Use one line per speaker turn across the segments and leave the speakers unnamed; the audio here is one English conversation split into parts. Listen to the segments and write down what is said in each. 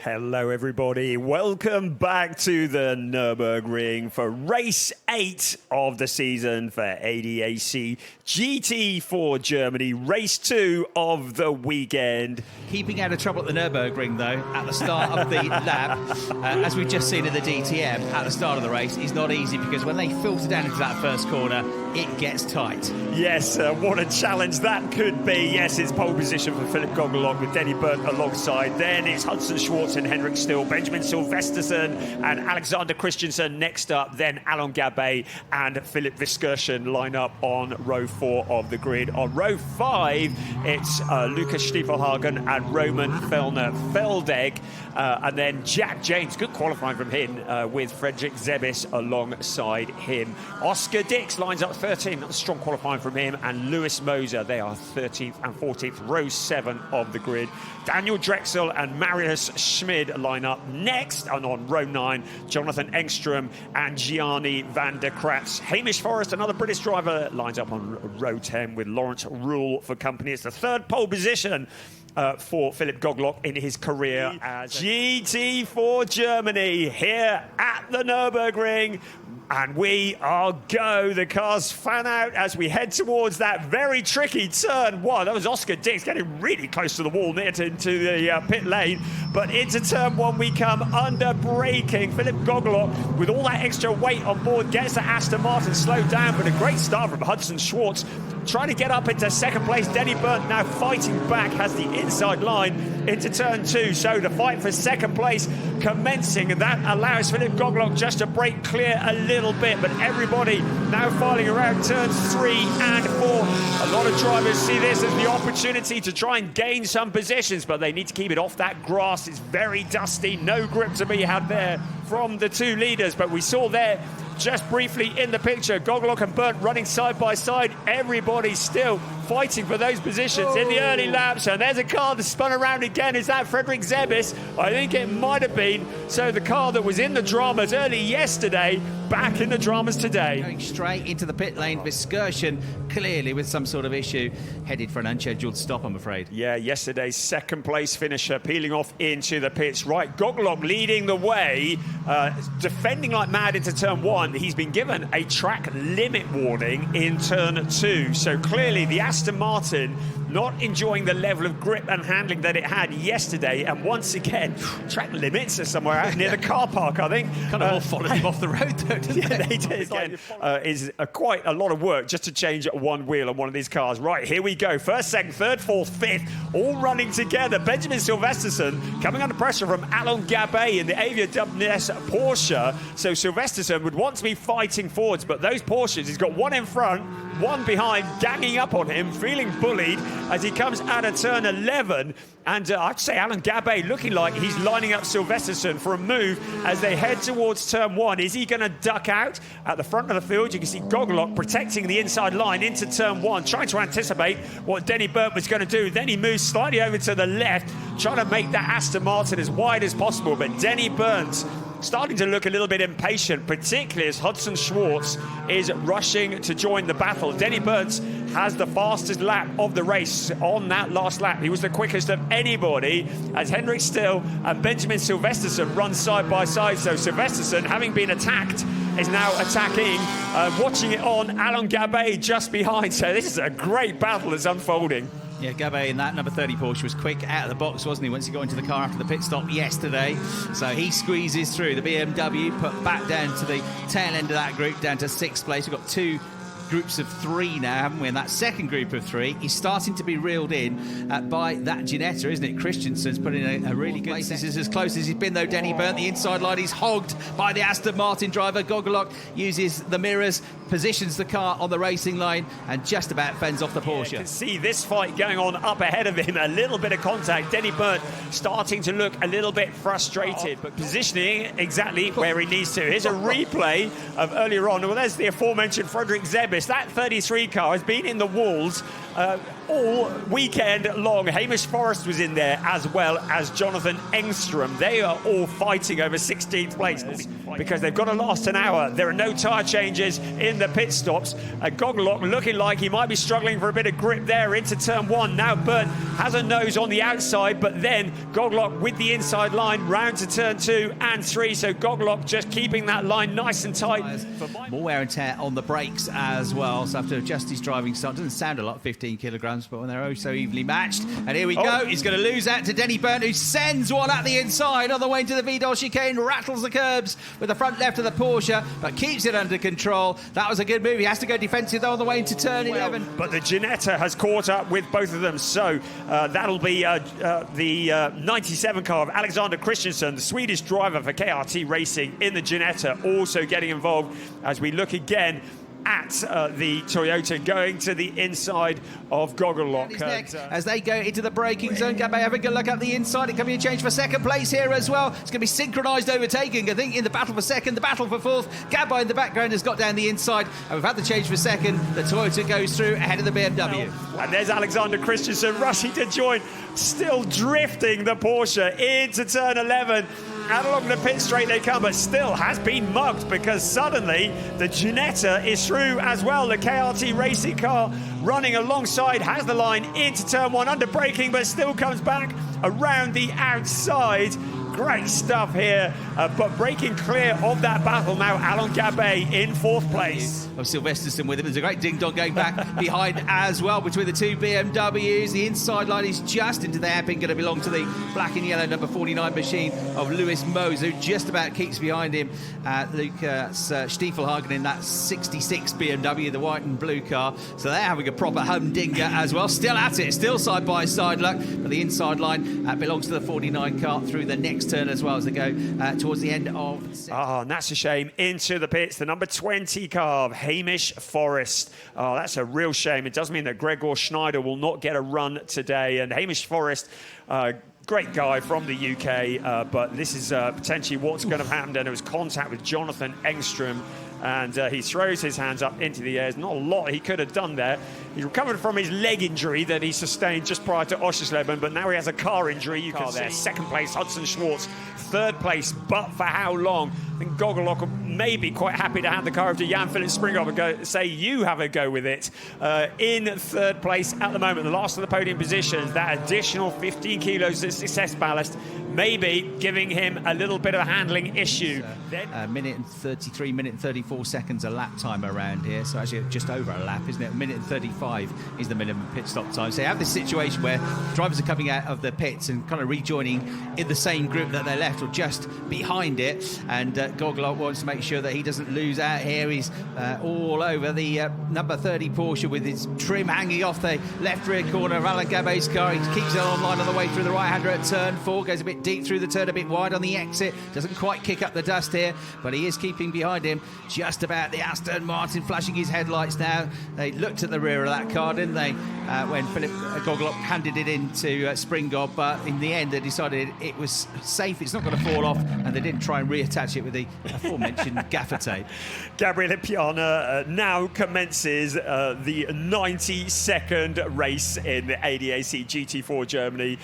Hello everybody, welcome back to the Nürburgring for race 8 of the season for ADAC GT4 Germany, race 2 of the weekend.
Keeping out of trouble at the Nürburgring though, at the start of the lap, as we've just seen in the DTM, at the start of the race, is not easy because when they filter down into that first corner, it gets tight.
Yes, what a challenge that could be. Yes, it's pole position for Philip Gogolok with Denny Burnt alongside. Then it's Hudson Schwartz and Henrik Still, Benjamin Silvesterson and Alexander Christensen next up. Then Alain Gabet and Philip Viskersen line up on row 4 of the grid. On row 5, it's Lucas Stiefelhagen and Roman Feldegg. And then Jack James, good qualifying from him, with Fredrik Zebis alongside him. Oscar Dix lines up 13, that's strong qualifying from him. And Lewis Moser, they are 13th and 14th, row 7 of the grid. Daniel Drexel and Marius Schmid line up next, and on row 9, Jonathan Engstrom and Gianni van der Kratz. Hamish Forrest, another British driver, lines up on row 10 with Lawrence Rule for company. It's the third pole position for Philip Gogolok in his career as GT4 Germany here at the Nürburgring. And we are go. The cars fan out as we head towards that very tricky turn 1. That was Oscar Dix getting really close to the wall, near into the pit lane. But into turn 1 we come under braking. Philip Gogolok, with all that extra weight on board, gets the Aston Martin slowed down. But a great start from Hudson Schwartz, trying to get up into second place. Denny Burnt now fighting back, has the inside line into turn 2. So the fight for second place commencing, and that allows Philip Gogolok just to break clear a little bit. But everybody now filing around turns 3 and 4. A lot of drivers see this as the opportunity to try and gain some positions, but they need to keep it off that grass. It's very dusty, no grip to be had there from the two leaders. But we saw there just briefly in the picture, Gogolok and Burnt running side by side. Everybody still fighting for those positions in the early laps. And there's a car that spun around again. Is that Fredrik Zebis? I think it might have been. So the car that was in the dramas early yesterday, back in the dramas today.
Going straight into the pit lane. Viskersen clearly with some sort of issue, headed for an unscheduled stop, I'm afraid.
Yeah, yesterday's second place finisher peeling off into the pits. Right, Gogolok leading the way, defending like mad into turn 1. He's been given a track limit warning in turn 2. So clearly the Aston Martin not enjoying the level of grip and handling that it had yesterday. And once again, track limits are somewhere out near the car park, I think.
Kind of all followed him off the road, though, didn't
yeah, they did again. Is quite a lot of work just to change one wheel on one of these cars. Right, here we go. First, second, third, fourth, fifth, all running together. Benjamin Silvesterson coming under pressure from Alain Gabet in the Avia WS Porsche. So Silvesterson would want to be fighting forwards, but those Porsches, he's got one in front, one behind, ganging up on him, feeling bullied as he comes out of turn 11. And I'd say Alain Gabet looking like he's lining up Silvesterson for a move as they head towards turn 1. Is he going to duck out? At the front of the field, you can see Gogolok protecting the inside line into turn 1, trying to anticipate what Denny Burnt was going to do. Then he moves slightly over to the left, trying to make that Aston Martin as wide as possible. But Denny Burnt starting to look a little bit impatient, particularly as Hudson Schwartz is rushing to join the battle. Denny Burnt has the fastest lap of the race on that last lap. He was the quickest of anybody as Henrik Still and Benjamin Silvesterson run side by side. So Silvesterson, having been attacked, is now attacking, watching it on. Alain Gabet just behind. So this is a great battle that's unfolding.
Yeah, Gabet in that number 30 Porsche was quick out of the box, wasn't he, once he got into the car after the pit stop yesterday. So he squeezes through. The BMW put back down to the tail end of that group, down to 6th place. We've got 2 groups of 3 now, haven't we? And that second group of 3 is starting to be reeled in by that Ginetta, isn't it? Christensen's put in a really good place. This is as close as he's been, though. Denny Burnt, the inside line, he's hogged by the Aston Martin driver. Gogolok uses the mirrors, positions the car on the racing line, and just about fends off the Porsche.
You can see this fight going on up ahead of him. A little bit of contact. Denny Burnt starting to look a little bit frustrated, but positioning exactly where he needs to. Here's a replay of earlier on. Well, there's the aforementioned Fredrik Zebis. That 33 car has been in the walls all weekend long. Hamish Forrest was in there, as well as Jonathan Engstrom. They are all fighting over 16th place because they've got to last an hour. There are no tyre changes in the pit stops. Gogolock looking like he might be struggling for a bit of grip there into turn 1. Now Burt has a nose on the outside, but then Gogolock with the inside line round to turn 2 and 3. So Gogolock just keeping that line nice and tight.
More wear and tear on the brakes as well, so have to adjust his driving style. Doesn't sound a lot, 15 kilograms, but when they're oh so evenly matched. And here we go. He's going to lose out to Denny Byrne, who sends one at the inside on the way into the Vidal chicane, rattles the curbs with the front left of the Porsche, but keeps it under control. That was a good move. He has to go defensive though on the way into turn 11.
But the Ginetta has caught up with both of them, so that'll be the 97 car of Alexander Christensen, the Swedish driver for KRT Racing in the Ginetta, also getting involved as we look again at the Toyota going to the inside of Gogolock.
As they go into the braking zone, Gabay having a look up the inside. It can be a change for second place here as well. It's going to be synchronised overtaking, I think, in the battle for second, the battle for fourth. Gabay in the background has got down the inside, and we've had the change for second. The Toyota goes through ahead of the BMW.
And there's Alexander Christensen rushing to join, still drifting the Porsche into turn 11. Out along the pit straight they come, but still has been mugged because suddenly the Ginetta is through as well. The KRT Racing car running alongside has the line into turn 1 under braking, but still comes back around the outside. Great stuff here, but breaking clear of that battle now. Alain Gabay in 4th place.
Of Silvesterson with him. There's a great ding-dong going back behind as well between the two BMWs. The inside line is just into the hairpin, going to belong to the black and yellow number 49 machine of Lewis Mose, who just about keeps behind him. Lucas Stiefelhagen in that 66 BMW, the white and blue car. So they're having a proper humdinger as well. Still at it, still side by side, look. But the inside line belongs to the 49 car through the next turn as well as they go towards the end of...
and that's a shame. Into the pits, the number 20 car of Hamish Forrest. That's a real shame. It does mean that Gregor Schneider will not get a run today. And Hamish Forrest, great guy from the UK, but this is potentially what's going to happen. And it was contact with Jonathan Engstrom, and he throws his hands up into the air. There's not a lot he could have done there. He recovered from his leg injury that he sustained just prior to Oschersleben, but now he has a car injury. You can see second place, Hudson Schwartz. Third place, but for how long? I think Gogolock may be quite happy to hand the car over to Jan-Philipp Springhoff and go, say, you have a go with it. In third place at the moment, the last of the podium positions, that additional 15 kilos of success ballast, maybe giving him a little bit of a handling issue.
A minute and 33, minute and 34 seconds a lap time around here. So actually just over a lap, isn't it? A minute and 35 is the minimum pit stop time. So you have this situation where drivers are coming out of the pits and kind of rejoining in the same group that they left or just behind it. And Gogolock wants to make sure that he doesn't lose out here. He's all over the number 30 Porsche with his trim hanging off the left rear corner of Alain Gabay's car. He keeps it online on the way through the right-hander at turn 4, goes a bit deep through the turn, a bit wide on the exit, doesn't quite kick up the dust here, but he is keeping behind him just about the Aston Martin, flashing his headlights now. They looked at the rear of that car, didn't they, when Philip Gogolock handed it into Springhoff, but in the end they decided it was safe, it's not going to fall off, and they didn't try and reattach it with the aforementioned gaffer tape.
Gabriele Piana now commences the 92nd race in the ADAC GT4 Germany.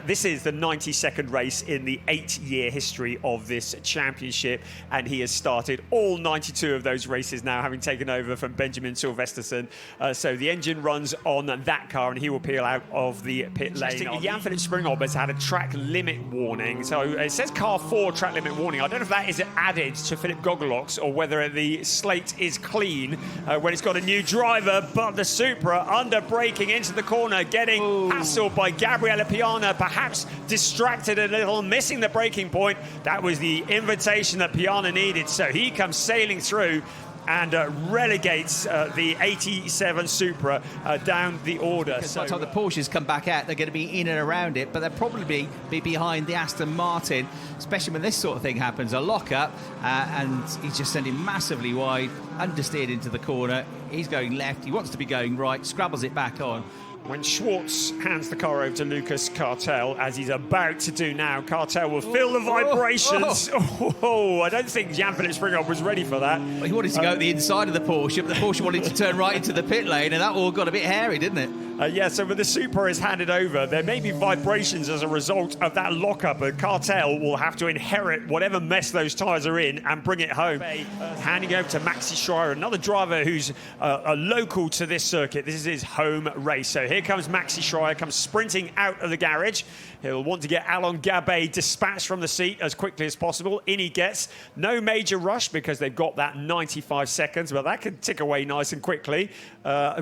This is the 92nd race in the 8-year history of this championship, and he has started all 92 of those races now, having taken over from Benjamin Silvesterson. So the engine runs on that car, and he will peel out of the pit lane. Jan-Philipp Springhoff has had a track limit warning. So it says car 4 track limit warning. I don't know if that is added to Philip Gogolock's or whether the slate is clean when it's got a new driver, but the Supra under braking into the corner, getting hassled by Gabriele Piana, perhaps distracted a little, missing the braking point. That was the invitation that Piana needed, so he comes sailing through and relegates the 87 Supra down the order.
So by the time the Porsches come back out, they're going to be in and around it, but they'll probably be behind the Aston Martin, especially when this sort of thing happens. A lock-up, and he's just sending massively wide, understeered into the corner. He's going left, he wants to be going right, scrabbles it back on.
When Schwartz hands the car over to Lucas Cartel, as he's about to do now, Cartel will feel the vibrations. I don't think Jan-Philipp Springhoff was ready for that.
Well, he wanted to go at the inside of the Porsche, but the Porsche wanted to turn right into the pit lane, and that all got a bit hairy, didn't it?
Yeah, so when the Supra is handed over, there may be vibrations as a result of that lockup. A Cartel will have to inherit whatever mess those tyres are in and bring it home. Handing over to Maxi Schreier, another driver who's a local to this circuit. This is his home race. So here comes Maxi Schreier, comes sprinting out of the garage. He'll want to get Alain Gabet dispatched from the seat as quickly as possible. In he gets. No major rush because they've got that 95 seconds, but that can tick away nice and quickly.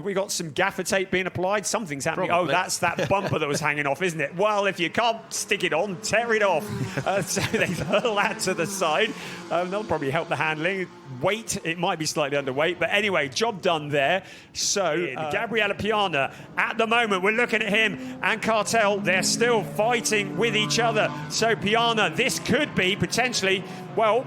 We got some gaffer tape being applied. Something's happening.
Probably.
Oh, that's that bumper that was hanging off, isn't it? Well, if you can't stick it on, tear it off. So they hurl that to the side. That'll probably help the handling. Weight, it might be slightly underweight, but anyway, job done there. So Gabriele Piana, at the moment, we're looking at him and Cartel. They're still fighting with each other. So Piana, this could be potentially, well,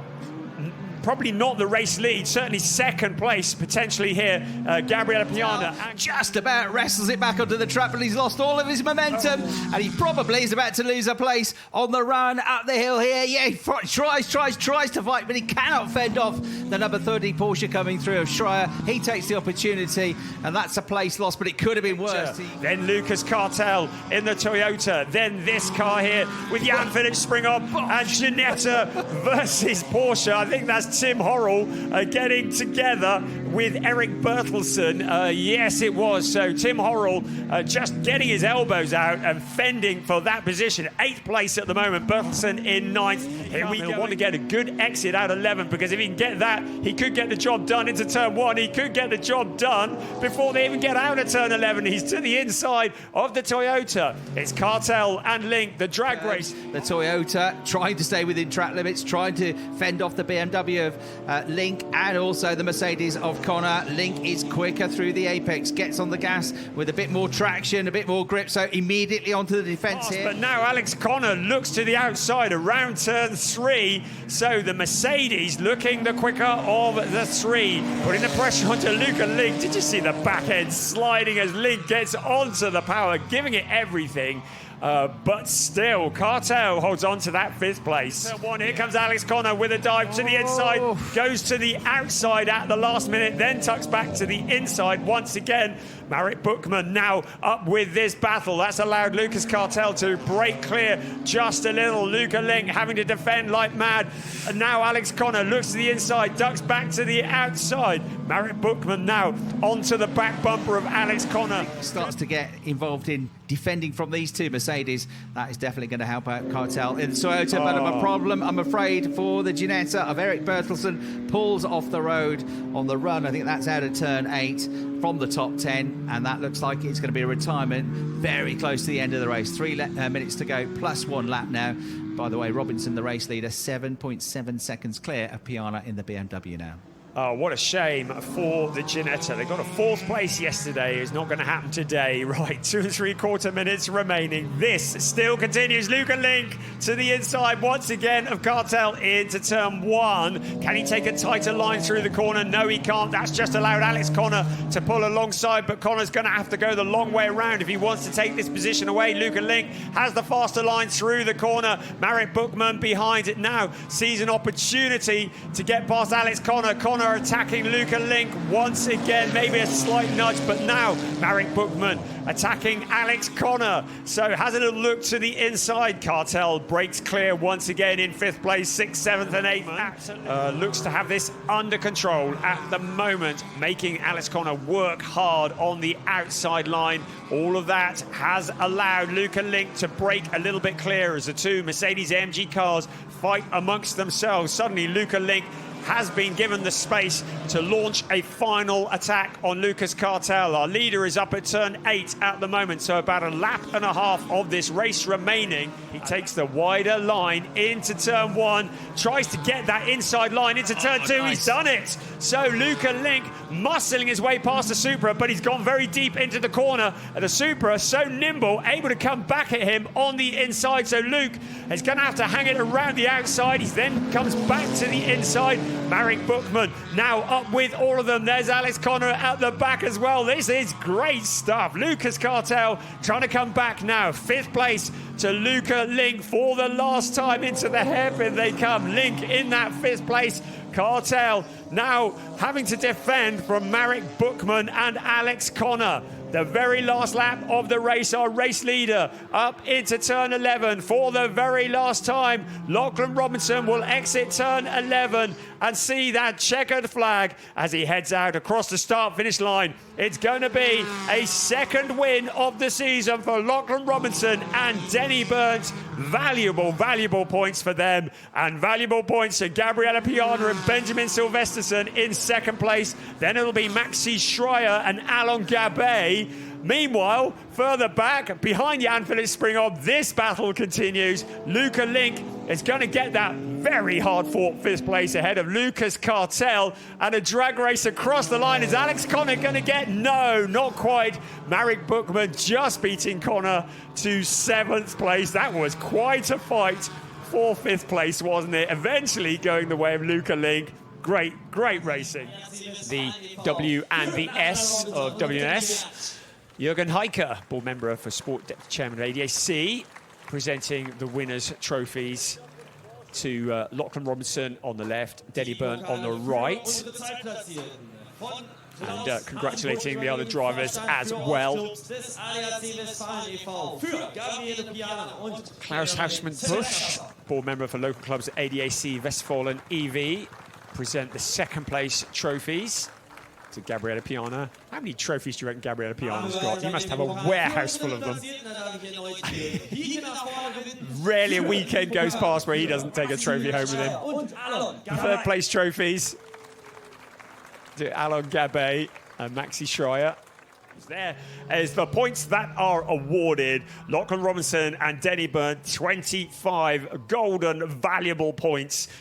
probably not the race lead, certainly second place potentially here. Gabriele Piana
just about wrestles it back onto the track, but he's lost all of his momentum, and he probably is about to lose a place on the run up the hill here. Yeah, he tries to fight, but he cannot fend off the number 30 Porsche coming through of Schreier. He takes the opportunity, and that's a place lost, but it could have been worse.
Then Lucas Cartel in the Toyota. Then this car here with Jan-Philipp Springhoff and Ginetta versus Porsche. I think that's Tim Horrell getting together with Eric Bertelsen. Yes, it was. So Tim Horrell just getting his elbows out and fending for that position. 8th place at the moment. Bertelsen in 9th. Here we go. Want to get a good exit out of 11, because if he can get that, he could get the job done into turn 1. He could get the job done before they even get out of turn 11. He's to the inside of the Toyota. It's Cartel and Link, the drag race.
The Toyota trying to stay within track limits, trying to fend off the BMW of Link and also the Mercedes of Connor. Link is quicker through the apex, gets on the gas with a bit more traction, a bit more grip, so immediately onto the defence here.
But now Alex Connor looks to the outside around turn 3, so the Mercedes looking the quicker of the 3, putting the pressure onto Luca Link. Did you see the back end sliding as Link gets onto the power, giving it everything? But still, Cartel holds on to that 5th place. Here comes Alex Connor with a dive to the inside, goes to the outside at the last minute, then tucks back to the inside once again. Marit Buchmann now up with this battle. That's allowed Lucas Cartel to break clear just a little. Luca Link having to defend like mad. And now Alex Connor looks to the inside, ducks back to the outside. Marit Buchmann now onto the back bumper of Alex Connor.
Starts to get involved in defending from these two Mercedes. That is definitely going to help out Cartel in the Toyota, but a problem, I'm afraid, for the Ginetta of Eric Bertelsen. Pulls off the road on the run. I think that's out of turn 8 from the top 10, and that looks like it's going to be a retirement very close to the end of the race. 3 minutes to go, plus 1 lap now. By the way, Robinson, the race leader, 7.7 seconds clear of Piana in the BMW now.
Oh, what a shame for the Ginetta. They got a 4th place yesterday. It's not going to happen today. Right, 2 3/4 minutes remaining. This still continues. Luca Link to the inside once again of Cartel into turn 1. Can he take a tighter line through the corner? No, he can't. That's just allowed Alex Connor to pull alongside, but Connor's going to have to go the long way around if he wants to take this position away. Luca Link has the faster line through the corner. Marit Buchmann behind it now sees an opportunity to get past Alex Connor. Connor attacking Luca Link once again, maybe a slight nudge, but now Marit Buchmann attacking Alex Connor. So has a little look to the inside. Cartel breaks clear once again in 5th place, 6th, 7th and 8th. Looks to have this under control at the moment, making Alex Connor work hard on the outside line. All of that has allowed Luca Link to break a little bit clear as the 2 Mercedes AMG cars fight amongst themselves. Suddenly Luca Link has been given the space to launch a final attack on Lucas Cartel. Our leader is up at turn 8 at the moment, so about a lap and a half of this race remaining. He takes the wider line into turn 1, tries to get that inside line into turn 2. Nice. He's done it. So Luca Link muscling his way past the Supra, but he's gone very deep into the corner. And the Supra, so nimble, able to come back at him on the inside. So Luke is going to have to hang it around the outside. He then comes back to the inside. Marit Buchmann now up with all of them. There's Alex Connor at the back as well. This is great stuff. Lucas Cartel trying to come back now. 5th place to Luca Link for the last time. Into the hairpin they come. Link in that 5th place. Cartel now having to defend from Marit Buchmann and Alex Connor. The very last lap of the race, our race leader up into turn 11 for the very last time. Lachlan Robinson will exit turn 11 and see that checkered flag as he heads out across the start-finish line. It's going to be a second win of the season for Lachlan Robinson and Denny Burns. Valuable, valuable points for them, and valuable points to Gabriella Piana and Benjamin Silvesterson in second place. Then it'll be Maxi Schreier and Alon Gabet. Meanwhile, further back, behind Jan Philipp Springhoff, this battle continues. Luca Link is going to get that very hard-fought fifth place ahead of Lucas Cartel. And a drag race across the line. Is Alex Connor going to get? No, not quite. Marek Bookman just beating Connor to seventh place. That was quite a fight for fifth place, wasn't it? Eventually going the way of Luca Link. Great, great racing. The W and the S of WNS. Jürgen Heiker, board member for Sport Deputy Chairman of ADAC, presenting the winners' trophies to Lachlan Robinson on the left, Denny Byrne on the right. And congratulating the other drivers as well. Klaus Hausmann-Busch, board member for local clubs at ADAC Westfalen EV, present the second place trophies to Gabriella Piana. How many trophies do you reckon Gabriella Piana's got? He must have a warehouse full of them. Rarely a weekend goes past where he doesn't take a trophy home with him. Third place trophies to Alon Gabet and Maxi Schreier. There is the points that are awarded. Lachlan Robinson and Denny Byrne, 25 golden valuable points.